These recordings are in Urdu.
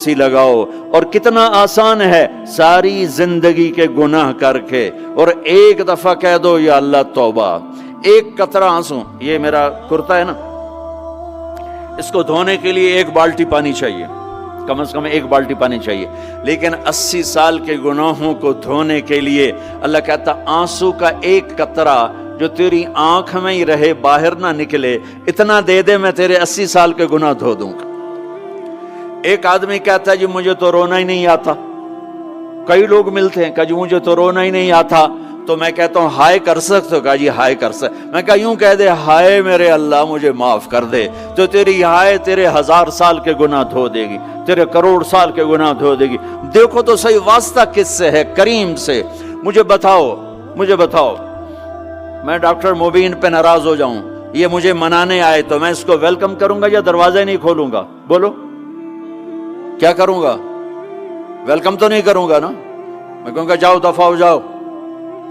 سی لگاؤ، اور کتنا آسان ہے ساری زندگی کے گناہ کر کے اور ایک دفعہ کہہ دو یا اللہ توبہ. ایک قطرہ آنسو، یہ میرا کرتا ہے نا، اس کو دھونے کے لیے ایک بالٹی پانی چاہیے، کم از کم ایک بالٹی پانی چاہیے، لیکن 80 سال کے گناہوں کو دھونے کے لیے اللہ کہتا آنسو کا ایک قطرہ جو تیری آنکھ میں ہی رہے، باہر نہ نکلے، اتنا دے دے میں تیرے 80 سال کے گناہ دھو دوں گا. ایک آدمی کہتا ہے جی مجھے تو رونا ہی نہیں آتا. کئی لوگ ملتے ہیں کہ جی مجھے تو رونا ہی نہیں آتا، تو میں کہتا ہوں ہائے کر سکتے ہو؟ کہا جی ہائے کر سکتے. میں کہا یوں کہہ دے ہائے میرے اللہ مجھے معاف کر دے، تو تیری ہائے تیرے 1000 سال کے گناہ دھو دے گی، تیرے کروڑ سال کے گناہ دھو دے گی. دیکھو تو صحیح واسطہ کس سے ہے؟ کریم سے. مجھے بتاؤ میں ڈاکٹر مبین پہ ناراض ہو جاؤں، یہ مجھے منانے آئے تو میں اس کو ویلکم کروں گا یا دروازہ نہیں کھولوں گا؟ بولو کیا کروں گا؟ ویلکم تو نہیں کروں گا نا، میں کہوں گا جاؤ دفعہ ہو جاؤ،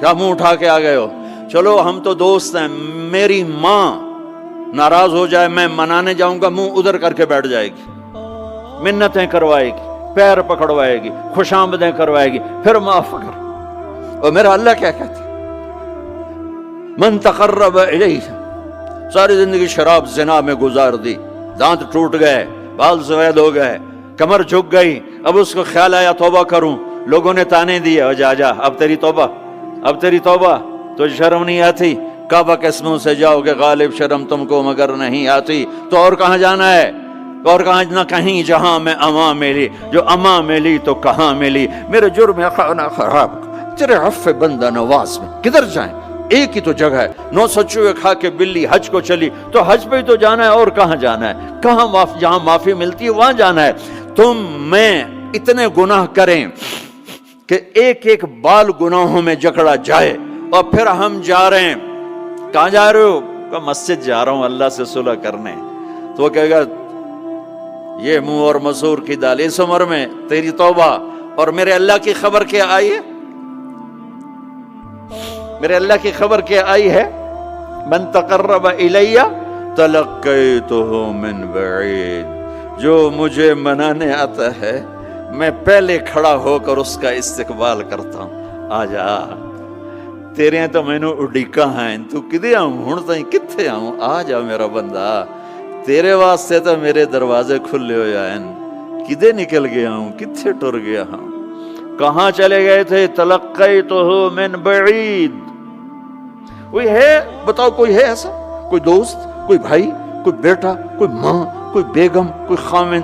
کیا منہ اٹھا کے آ گئے ہو؟ چلو ہم تو دوست ہیں. میری ماں ناراض ہو جائے، میں منانے جاؤں گا، منہ ادھر کر کے بیٹھ جائے گی، منتیں کروائے گی، پیر پکڑوائے گی، خوش آمدیں کروائے گی، پھر معاف کر. اور میرا اللہ کیا کہتا ہے؟ من تقرب الیہ، ساری زندگی شراب زنا میں گزار دی، دانت ٹوٹ گئے، بال سفید ہو گئے، کمر جھک گئی، اب اس کو خیال آیا توبہ کروں، لوگوں نے تانے دیے جا اب تیری توبہ تو شرم نہیں آتی؟ کعبہ کے اسموں سے جاؤ گے غالب شرم تم کو مگر نہیں آتی. تو اور کہاں جانا ہے؟ اور کہاں نہ کہیں جہاں میں اما ملی، جو اما ملی تو کہاں ملی. میرے جرم خانہ خراب تیرے عفو بندہ نواز میں کدھر جائیں؟ ایک ہی تو جگہ ہے، 900 چوہے کھا کے بلی حج کو چلی، تو حج پہ ہی تو جانا ہے، اور کہاں جانا ہے؟ کہاں جہاں معافی ملتی ہے وہاں جانا ہے. تم میں اتنے گناہ کریں کہ ایک ایک بال گناہوں میں جکڑا جائے، اور پھر ہم جا رہے ہیں. کہاں جا رہے ہو؟ کہ مسجد جا رہا ہوں اللہ سے صلح کرنے. تو وہ کہے گا یہ منہ اور مسور کی دال، اس عمر میں تیری توبہ. اور میرے اللہ کی خبر کیا آئی ہے؟ میرے اللہ کی خبر کیا آئی ہے؟ من تقرب الیہ تلقیتہ من بعید، جو مجھے منانے آتا ہے میں پہلے کھڑا ہو کر اس کا استقبال کرتا ہوں. آ جا تیرے تو مینوں اڈیکا ہیں، تو کدے آؤں ہن تائیں کتھے آؤں؟ آ جا میرا بندہ، تیرے واسطے تو میرے دروازے کھلے ہوئے ہیں، کدے نکل گیا ہوں، کتھے ٹر گیا ہوں، کہاں چلے گئے تھے؟ تلقیتہ من بعید. کوئی ہے بتاؤ، کوئی ہے ایسا؟ کوئی دوست، کوئی بھائی، کوئی بیٹا، کوئی ماں، کوئی بیگم، کوئی خامن،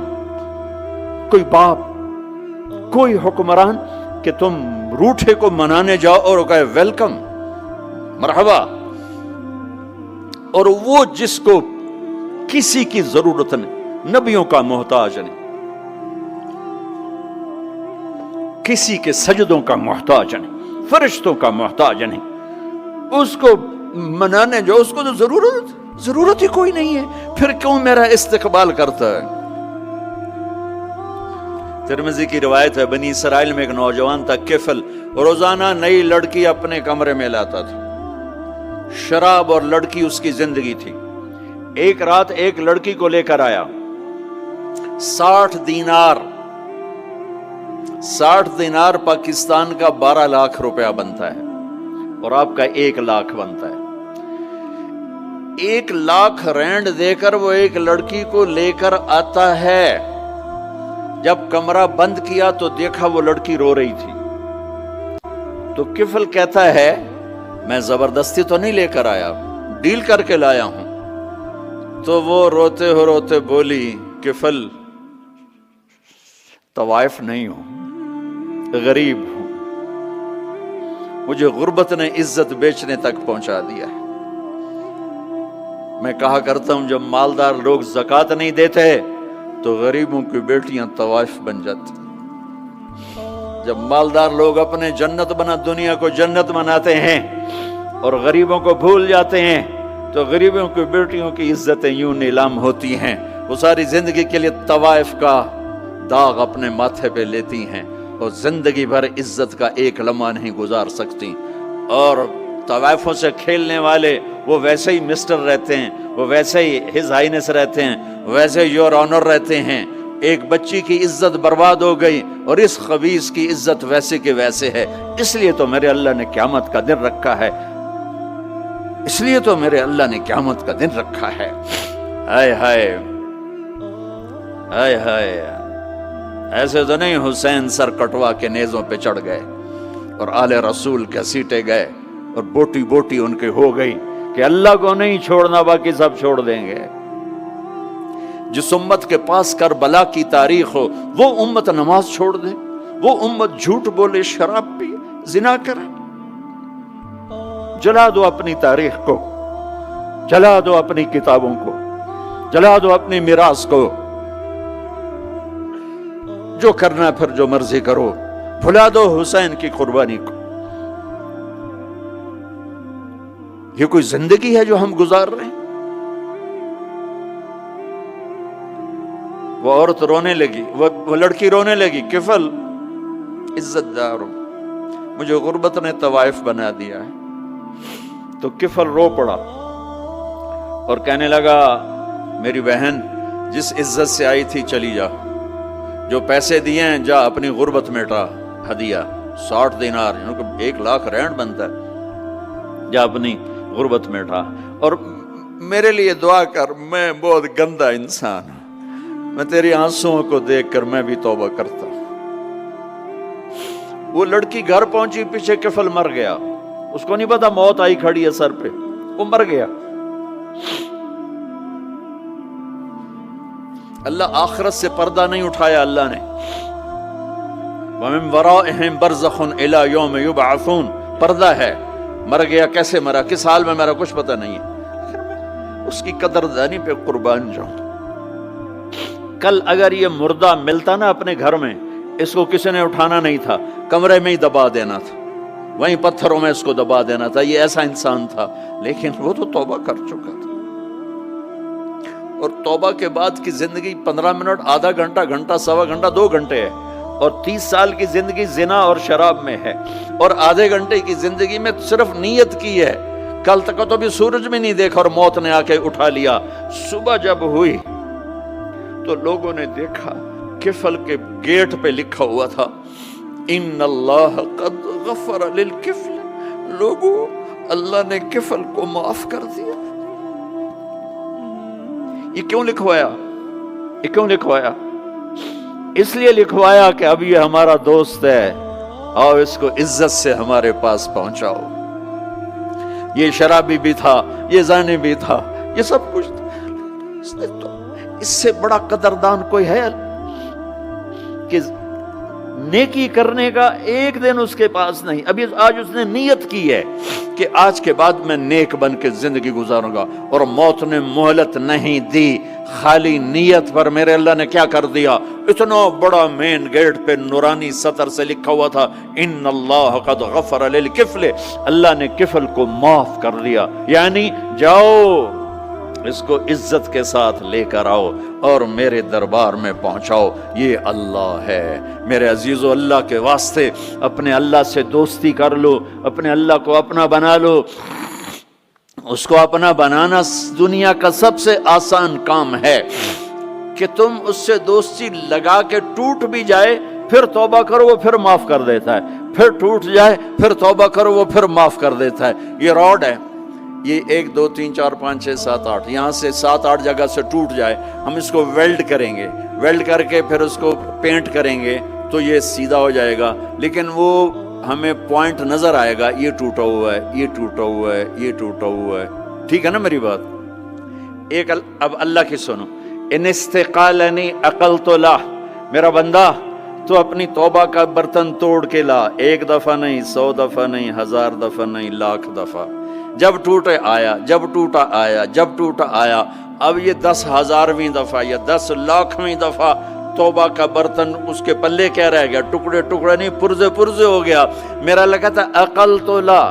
کوئی باپ، کوئی حکمران کہ تم روٹھے کو منانے جاؤ اور کہے ویلکم مرحبا؟ اور وہ جس کو کسی کی ضرورت نہیں، نبیوں کا محتاج نہیں، کسی کے سجدوں کا محتاج نہیں، فرشتوں کا محتاج نہیں، اس کو منانے جو اس کو تو ضرورت ہی کوئی نہیں ہے، پھر کیوں میرا استقبال کرتا ہے؟ ترمذی کی روایت ہے، بنی اسرائیل میں ایک نوجوان تھا کفل، روزانہ نئی لڑکی اپنے کمرے میں لاتا تھا، شراب اور لڑکی اس کی زندگی تھی. ایک رات ایک لڑکی کو لے کر آیا، 60 دینار پاکستان کا 12 لاکھ روپیہ بنتا ہے، اور آپ کا 1 لاکھ بنتا ہے. 1 لاکھ رینڈ دے کر وہ ایک لڑکی کو لے کر آتا ہے. جب کمرہ بند کیا تو دیکھا وہ لڑکی رو رہی تھی. تو کفل کہتا ہے میں زبردستی تو نہیں لے کر آیا، ڈیل کر کے لایا ہوں. تو وہ روتے بولی کفل طوائف نہیں ہوں، غریب ہوں، مجھے غربت نے عزت بیچنے تک پہنچا دیا ہے. میں کہا کرتا ہوں جب مالدار لوگ زکوٰۃ نہیں دیتے تو غریبوں کی بیٹیاں طوائف بن جاتی. جب مالدار لوگ اپنے جنت بنا دنیا کو جنت بناتے ہیں اور غریبوں کو بھول جاتے ہیں تو غریبوں کی بیٹیوں کی عزتیں یوں نیلام ہوتی ہیں. وہ ساری زندگی کے لیے طوائف کا داغ اپنے ماتھے پہ لیتی ہیں اور زندگی بھر عزت کا ایک لمحہ نہیں گزار سکتی. اور طوائفوں سے کھیلنے والے وہ ویسے ہی مسٹر رہتے ہیں، وہ ویسے ہی ہز ہائنس رہتے ہیں، ویسے یور آنر رہتے ہیں. ایک بچی کی عزت برباد ہو گئی اور اس خبیث کی عزت ویسے کے ویسے ہے، اس لیے تو میرے اللہ نے قیامت کا دن رکھا ہے، اس لیے تو میرے اللہ نے قیامت کا دن رکھا ہے۔ ہائے ہائے ہائے ہائے، ایسے تو نہیں حسین سر کٹوا کے نیزوں پہ چڑھ گئے اور آل رسول کے سیٹے گئے اور بوٹی بوٹی ان کے ہو گئی کہ اللہ کو نہیں چھوڑنا باقی سب چھوڑ دیں گے۔ جس امت کے پاس کربلا کی تاریخ ہو وہ امت نماز چھوڑ دے، وہ امت جھوٹ بولے، شراب پی، زنا کرے۔ جلا دو اپنی تاریخ کو، جلا دو اپنی کتابوں کو، جلا دو اپنی میراث کو، جو کرنا پھر جو مرضی کرو، بھلا دو حسین کی قربانی کو۔ یہ کوئی زندگی ہے جو ہم گزار رہے ہیں؟ وہ عورت رونے لگی، وہ لڑکی رونے لگی، کفل عزت دار ہو، مجھے غربت نے طوائف بنا دیا ہے۔ تو کفل رو پڑا اور کہنے لگا میری بہن جس عزت سے آئی تھی چلی جا، جو پیسے دیے ہیں جا اپنی غربت میٹا، ہدیہ 60 دینار، 1 لاکھ رینڈ بنتا ہے، جا اپنی غربت میٹا، اور میرے لیے دعا کر، میں بہت گندا انسان ہوں، میں تیری آنسوؤں کو دیکھ کر میں بھی توبہ کرتا ہوں۔ وہ لڑکی گھر پہنچی، پیچھے کفل مر گیا، اس کو نہیں پتا موت آئی کھڑی ہے سر پہ، وہ مر گیا۔ اللہ آخرت سے پردہ نہیں اٹھایا اللہ نے۔ وَمِن وَرَائِهِمْ بَرْزَخٌ إِلَى يَوْمِ يُبْعَثُونَ، پردہ ہے، مر گیا، کیسے مرا، کس حال میں مرا، کچھ پتہ نہیں ہے، اس کی قدردانی پہ قربان جاؤں۔ کل اگر یہ مردہ ملتا نا اپنے گھر میں، اس کو کسی نے اٹھانا نہیں تھا، کمرے میں ہی دبا دینا تھا، وہیں پتھروں میں اس کو دبا دینا تھا، یہ ایسا انسان تھا، لیکن وہ تو توبہ کر چکا تھا۔ اور توبہ کے بعد کی زندگی 15 منٹ، آدھا گھنٹہ، گھنٹہ، سوا گھنٹہ، 2 گھنٹے ہے، اور 30 سال کی زندگی زنا اور شراب میں ہے، اور آدھے گھنٹے کی زندگی میں صرف نیت کی ہے۔ کل تک تو بھی سورج بھی نہیں دیکھا اور موت نے آ کے اٹھا لیا۔ صبح جب ہوئی تو لوگوں نے دیکھا کفل کے گیٹ پہ لکھا ہوا تھا ان اللہ قد غفر للکفل، لوگوں اللہ نے کفل کو معاف کر دیا۔ یہ کیوں لکھوایا؟ یہ کیوں لکھوایا؟ اس لیے لکھوایا کہ اب یہ ہمارا دوست ہے، آؤ اس کو عزت سے ہمارے پاس پہنچاؤ۔ یہ شرابی بھی تھا، یہ زانی بھی تھا، یہ سب کچھ تھا۔ اس سے بڑا قدردان کوئی ہے کہ نیکی کرنے کا ایک دن اس کے پاس نہیں؟ ابھی آج اس نے نیت کی ہے کہ آج کے بعد میں نیک بن کے زندگی گزاروں گا، اور موت نے مہلت نہیں دی۔ خالی نیت پر میرے اللہ نے کیا کر دیا، اتنا بڑا مین گیٹ پہ نورانی سطر سے لکھا ہوا تھا ان اللہ قد غفر للکفل، اللہ نے کفل کو معاف کر دیا۔ یعنی جاؤ اس کو عزت کے ساتھ لے کر آؤ اور میرے دربار میں پہنچاؤ، یہ اللہ ہے۔ میرے عزیزو، اللہ کے واسطے اپنے اللہ سے دوستی کر لو، اپنے اللہ کو اپنا بنا لو۔ اس کو اپنا بنانا دنیا کا سب سے آسان کام ہے کہ تم اس سے دوستی لگا کے ٹوٹ بھی جائے پھر توبہ کرو وہ پھر معاف کر دیتا ہے، پھر ٹوٹ جائے پھر توبہ کرو وہ پھر معاف کر دیتا ہے۔ یہ راڈ ہے، یہ 1 2 3 4 5 6 7 8 یہاں سے 7 8 جگہ سے ٹوٹ جائے، ہم اس کو ویلڈ کریں گے، ویلڈ کر کے پھر اس کو پینٹ کریں گے تو یہ سیدھا ہو جائے گا، لیکن وہ ہمیں پوائنٹ نظر آئے گا، یہ ٹوٹا ہوا ہے، یہ ٹوٹا ہوا ہے، یہ ٹوٹا ہوا ہے۔ ٹھیک ہے نا میری بات؟ ایک اب اللہ کی سنو، ان استقالنی عقلت لا، میرا بندہ تو اپنی توبہ کا برتن توڑ کے لا، 1 دفعہ نہیں، 100 دفعہ نہیں، 1000 دفعہ نہیں، 1,00,000 دفعہ۔ جب ٹوٹے آیا، جب ٹوٹا آیا، جب ٹوٹا آیا، اب یہ 10,000ویں دفعہ یا 10,00,000ویں دفعہ توبہ کا برتن اس کے پلے کیا رہ گیا؟ ٹکڑے ٹکڑے نہیں، پرزے پرزے ہو گیا۔ میرا لگا تھا عقل تو لا،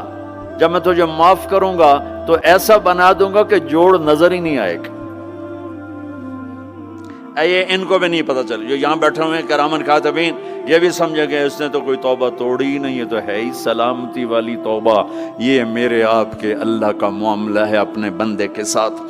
جب میں تجھے معاف کروں گا تو ایسا بنا دوں گا کہ جوڑ نظر ہی نہیں آئے گا۔ یہ ان کو بھی نہیں پتا چل، جو یہاں بیٹھے ہوئے کرامن کاتبین یہ بھی سمجھے گئے اس نے تو کوئی توبہ توڑی ہی نہیں، یہ تو ہے ہی سلامتی والی توبہ۔ یہ میرے آپ کے اللہ کا معاملہ ہے اپنے بندے کے ساتھ۔